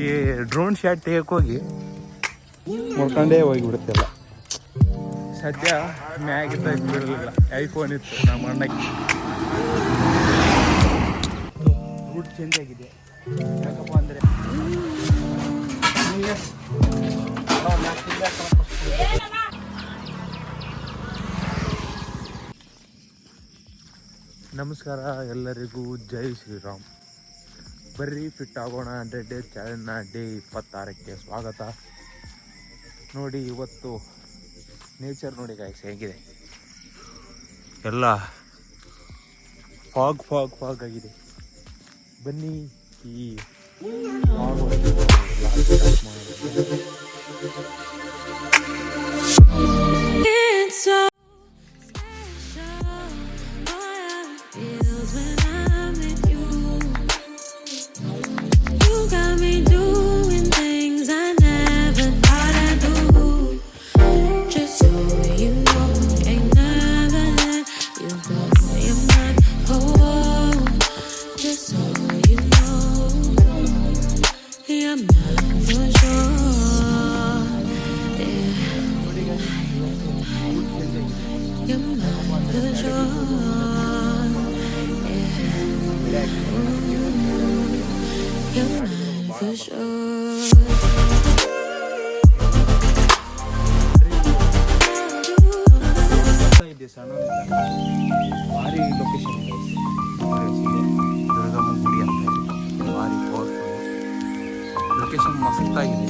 ಈ drone shot ತೆಗೆಯೋಕೆ ಹೋಗಿ ಮುರ್ಕೊಂಡೇ ಹೋಗಿಬಿಡುತ್ತೆಲ್ಲ. ಸದ್ಯ ಮ್ಯಾಗಿದ್ದ ಬಿಡಲಿಲ್ಲ, ಐಫೋನ್ ಇತ್ತು ನಮ್ಮ ಅಣ್ಣಕ್ಕೆ. ರೂಟ್ ಚೇಂಜ್ ಆಗಿದೆ. ಯಾಕಪ್ಪ ಅಂದರೆ ನಮಸ್ಕಾರ ಎಲ್ಲರಿಗೂ, ಜೈ ಶ್ರೀರಾಮ್. ಬರ್ರಿ ಫಿಟ್ ಆಗೋಣ 100 ಡೇ ಚಾಲೆಂಜ್ನ ಡೇ 26ಕ್ಕೆ ಸ್ವಾಗತ. ನೋಡಿ ಇವತ್ತು ನೇಚರ್ ನೋಡಿ ಗಾಯ್ಸ್ ಹೇಗಿದೆ, ಎಲ್ಲ ಫಾಗ್ ಆಗಿದೆ. ಬನ್ನಿ ಈ ಭಾರಿ ಲೊಕೇಶನ್ ಇದೆ. ದುರ್ಗಮ್ಮ ಗುಡಿ ಅಂತ ಭಾರಿ ಪವರ್ಫುಲ್ ಲೊಕೇಶನ್, ಮಸ್ತಾಗಿದೆ.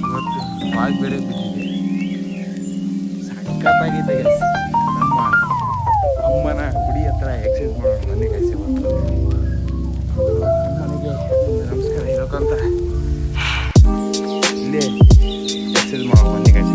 ಇವತ್ತು ಫಾಗ್ ಬೇರೆ ಬಿದ್ದಿದೆ, ಸಖತ್ತಾಗಿದೆ. ನಮ್ಮ ಅಮ್ಮನ ಗುಡಿ ಹತ್ರ ಎಕ್ಸಸೈಸ್ ಮಾಡೋಣ ನನಗೆ ಗೈಸ್. ಇವತ್ತು ನನಗೆ ನಮಸ್ಕಾರ ಹೇಳ್ಕೊಂತ ಇಲ್ಲೇ ಎಕ್ಸಸೈಸ್ ಮಾಡೋ ಬನ್ನಿ ಗೈಸ್.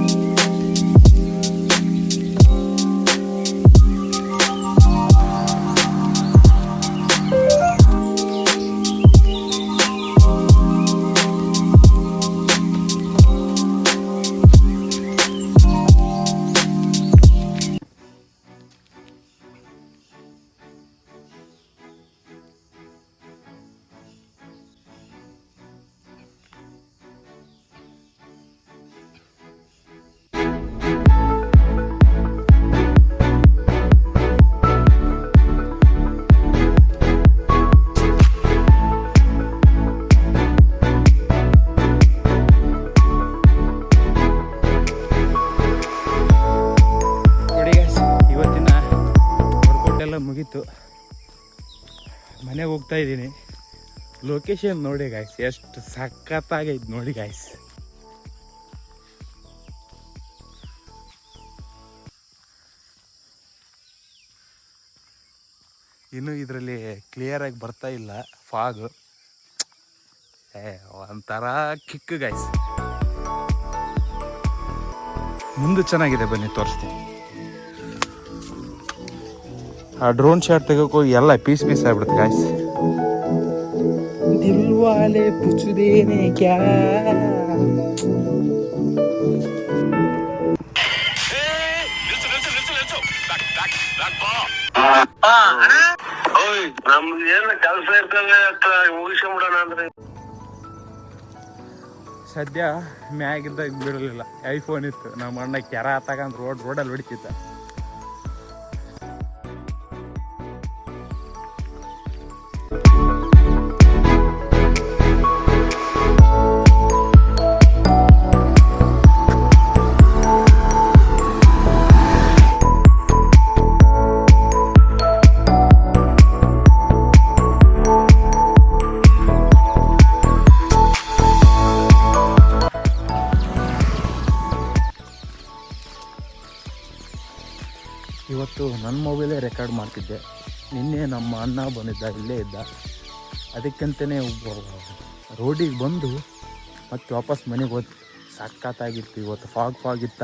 ಮುಗೀತು, ಮನೆಗೆ ಹೋಗ್ತಾ ಇದ್ದೀನಿ. ಲೊಕೇಶನ್ ನೋಡಿ ಗಾಯ್ಸ್, ಎಷ್ಟು ಸಖತ್ತಾಗೈತೆ ನೋಡಿ ಗಾಯ್ಸ್. ಇನ್ನು ಇದರಲ್ಲಿ ಕ್ಲಿಯರ್ ಆಗಿ ಬರ್ತಾ ಇಲ್ಲ ಫಾಗ್, ಒಂಥರ ಕಿಕ್ ಗಾಯ್ಸ್. ಮುಂದೆ ಚೆನ್ನಾಗಿದೆ, ಬನ್ನಿ ತೋರಿಸ್ತೀನಿ. ಆ ಡ್ರೋನ್ ಶಾಟ್ ತೆಗೋಕೆ ಹೋಗಿ ಎಲ್ಲ ಪೀಸ್ ಆಗ್ಬಿಡುತ್ತೆ ಗಾಯ್ಸ್. ದಿಲ್ವಾಲೆ ಪುಚ್ಚುದೇನೆ ಕ್ಯಾ ನಮ್ದು ಏನು ಕೆಲಸ ಇರ್ತದೆ ಮುಗಿಸ್ಕೊಂಡ್ಬಿಡೋಣ ಅಂದ್ರೆ. ಸದ್ಯ ಮ್ಯಾಗಿದ್ದಾಗ ಬಿಡಲಿಲ್ಲ, ಐಫೋನ್ ಇತ್ತು ನಮ್ಮ ಅಣ್ಣ. ಕೆರ ತಗೊಂಡು ರೋಡಲ್ಲಿ ಹೊಡಿತಿದ್ದ. ಇವತ್ತು ನನ್ನ ಮೊಬೈಲೇ ರೆಕಾರ್ಡ್ ಮಾಡ್ತಿದ್ದೆ. ನಿನ್ನೆ ನಮ್ಮ ಅಣ್ಣ ಬಂದಿದ್ದ, ಇಲ್ಲೇ ಇದ್ದ. ಅದಕ್ಕಂತಲೇ ರೋಡಿಗೆ ಬಂದು ಮತ್ತೆ ವಾಪಸ್ ಮನೆಗೆ ಹೋದ್. ಸಖತ್ತಾಗಿತ್ತು ಇವತ್ತು, ಫಾಗ್ ಇತ್ತ.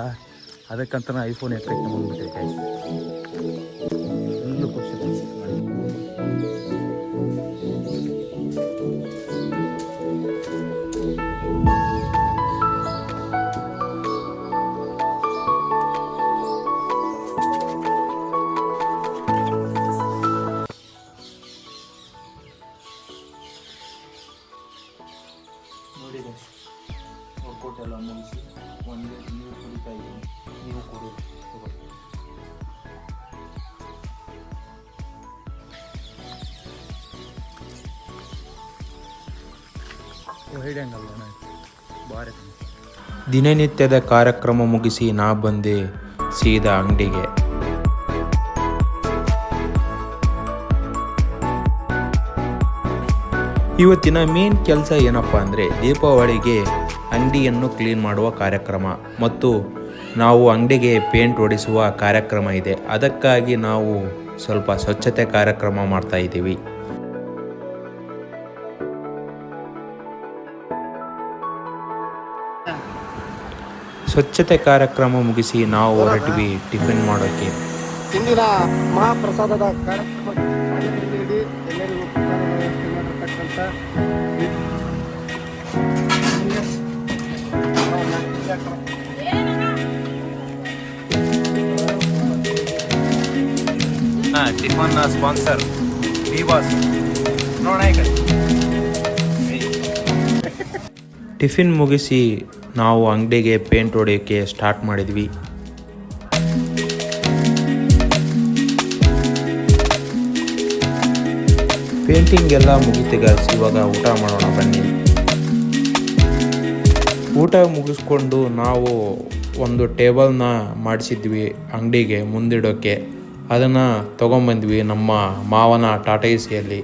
ಅದಕ್ಕಂತ ಐಫೋನ್ ಎತ್ತಕ್ಕೆ ಬಂದ್ಬಿಟ್ಟೆ ಗಾಯ್ಸ್. ಫುಲ್ಲು ಖುಷಿ ಮಾಡಿ. ಹಿಡಿಯಂಗಲ್ಲ ಬಾರಿ. ದಿನನಿತ್ಯದ ಕಾರ್ಯಕ್ರಮ ಮುಗಿಸಿ ನಾ ಬಂದೆ ಸೀದಾ ಅಂಗಡಿಗೆ. ಇವತ್ತಿನ ಮೇನ್ ಕೆಲಸ ಏನಪ್ಪ ಅಂದರೆ ದೀಪಾವಳಿಗೆ ಅಂಗಡಿಯನ್ನು ಕ್ಲೀನ್ ಮಾಡುವ ಕಾರ್ಯಕ್ರಮ ಮತ್ತು ನಾವು ಅಂಗಡಿಗೆ ಪೇಂಟ್ ಹೊಡಿಸುವ ಕಾರ್ಯಕ್ರಮ ಇದೆ. ಅದಕ್ಕಾಗಿ ನಾವು ಸ್ವಲ್ಪ ಸ್ವಚ್ಛತೆ ಕಾರ್ಯಕ್ರಮ ಮಾಡ್ತಾ ಇದ್ದೀವಿ. ಸ್ವಚ್ಛತೆ ಕಾರ್ಯಕ್ರಮ ಮುಗಿಸಿ ನಾವು ಹೊರಟ್ವಿ ಟಿಫಿನ್ ಮಾಡೋಕ್ಕೆ. ಇಂದಿನ ಮಹಾಪ್ರಸಾದದ ಕಾರ್ಯಕ್ರಮಕ್ಕೆ ಎಲ್ಲರಿಗೂ ವ್ಯವಸ್ಥೆ ಮಾಡಿರ್ತಕ್ಕಂಥ ಟಿಫನ್ ಸ್ಪಾನ್ಸರ್ ಬಿ ಬಾಸ್ ನೋಡ. ಟಿಫಿನ್ ಮುಗಿಸಿ ನಾವು ಅಂಗಡಿಗೆ ಪೇಂಟ್ ಹೊಡೆಯೋಕ್ಕೆ ಸ್ಟಾರ್ಟ್ ಮಾಡಿದ್ವಿ. ಪೇಂಟಿಂಗ್ ಎಲ್ಲ ಮುಗಿತು ಗಾಯ್ಸ್. ಇವಾಗ ಊಟ ಮಾಡೋಣ ಬನ್ನಿ. ಊಟ ಮುಗಿಸ್ಕೊಂಡು ನಾವು ಒಂದು ಟೇಬಲ್ನ ಮಾಡಿಸಿದ್ವಿ ಅಂಗಡಿಗೆ ಮುಂದಿಡೋಕ್ಕೆ. ಅದನ್ನು ತೊಗೊಂಬಂದ್ವಿ ನಮ್ಮ ಮಾವನ ಟಾಟಾ ಎಸಿಯಲ್ಲಿ.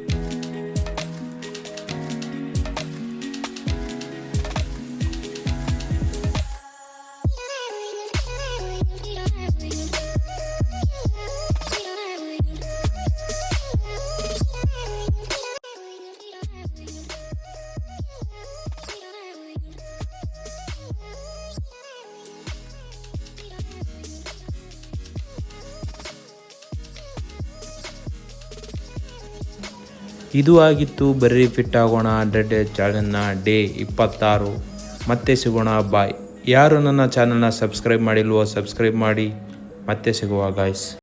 ಇದು ಆಗಿತ್ತು ಬರ್ರಿ ಫಿಟ್ ಆಗೋಣ 100 ಡೇಸ್ ಚಾಲೆಂಜ್ನ ಡೇ 26. ಮತ್ತೆ ಸಿಗೋಣ, ಬಾಯ್. ಯಾರು ನನ್ನ ಚಾನಲ್ನ ಸಬ್ಸ್ಕ್ರೈಬ್ ಮಾಡಿಲ್ವೋ ಸಬ್ಸ್ಕ್ರೈಬ್ ಮಾಡಿ. ಮತ್ತೆ ಸಿಗುವ ಗಾಯ್ಸ್.